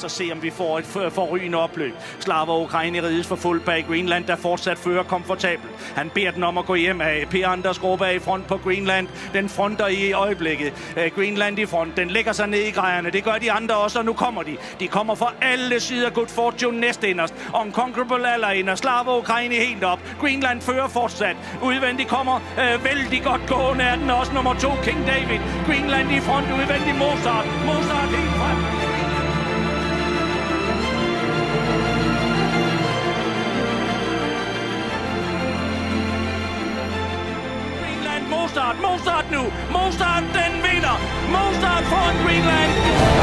os se, om vi får et forrygende opløb. Slava Ukraine rides for fuld bag Greenland, der fortsat fører komfortabelt. Han beder den om at gå hjem af. Per Anders Gruppe er i front på Greenland. Den fronter i øjeblikket. Greenland i front. Den lægger sig ned i grejerne. Det gør de andre også, og nu kommer de. De kommer fra alle sider. Good Fortune næstinderst. Unconquerable Ally Slava Ukraine helt op. Greenland fører fortsat. Udvendigt kommer vældig godt gående. Er den også nummer 2, King David. Greenland i front. Udvendigt Mozart. Mozart helt frem. Greenland, Mozart nu. Mozart, den vinder. Mozart foran Greenland.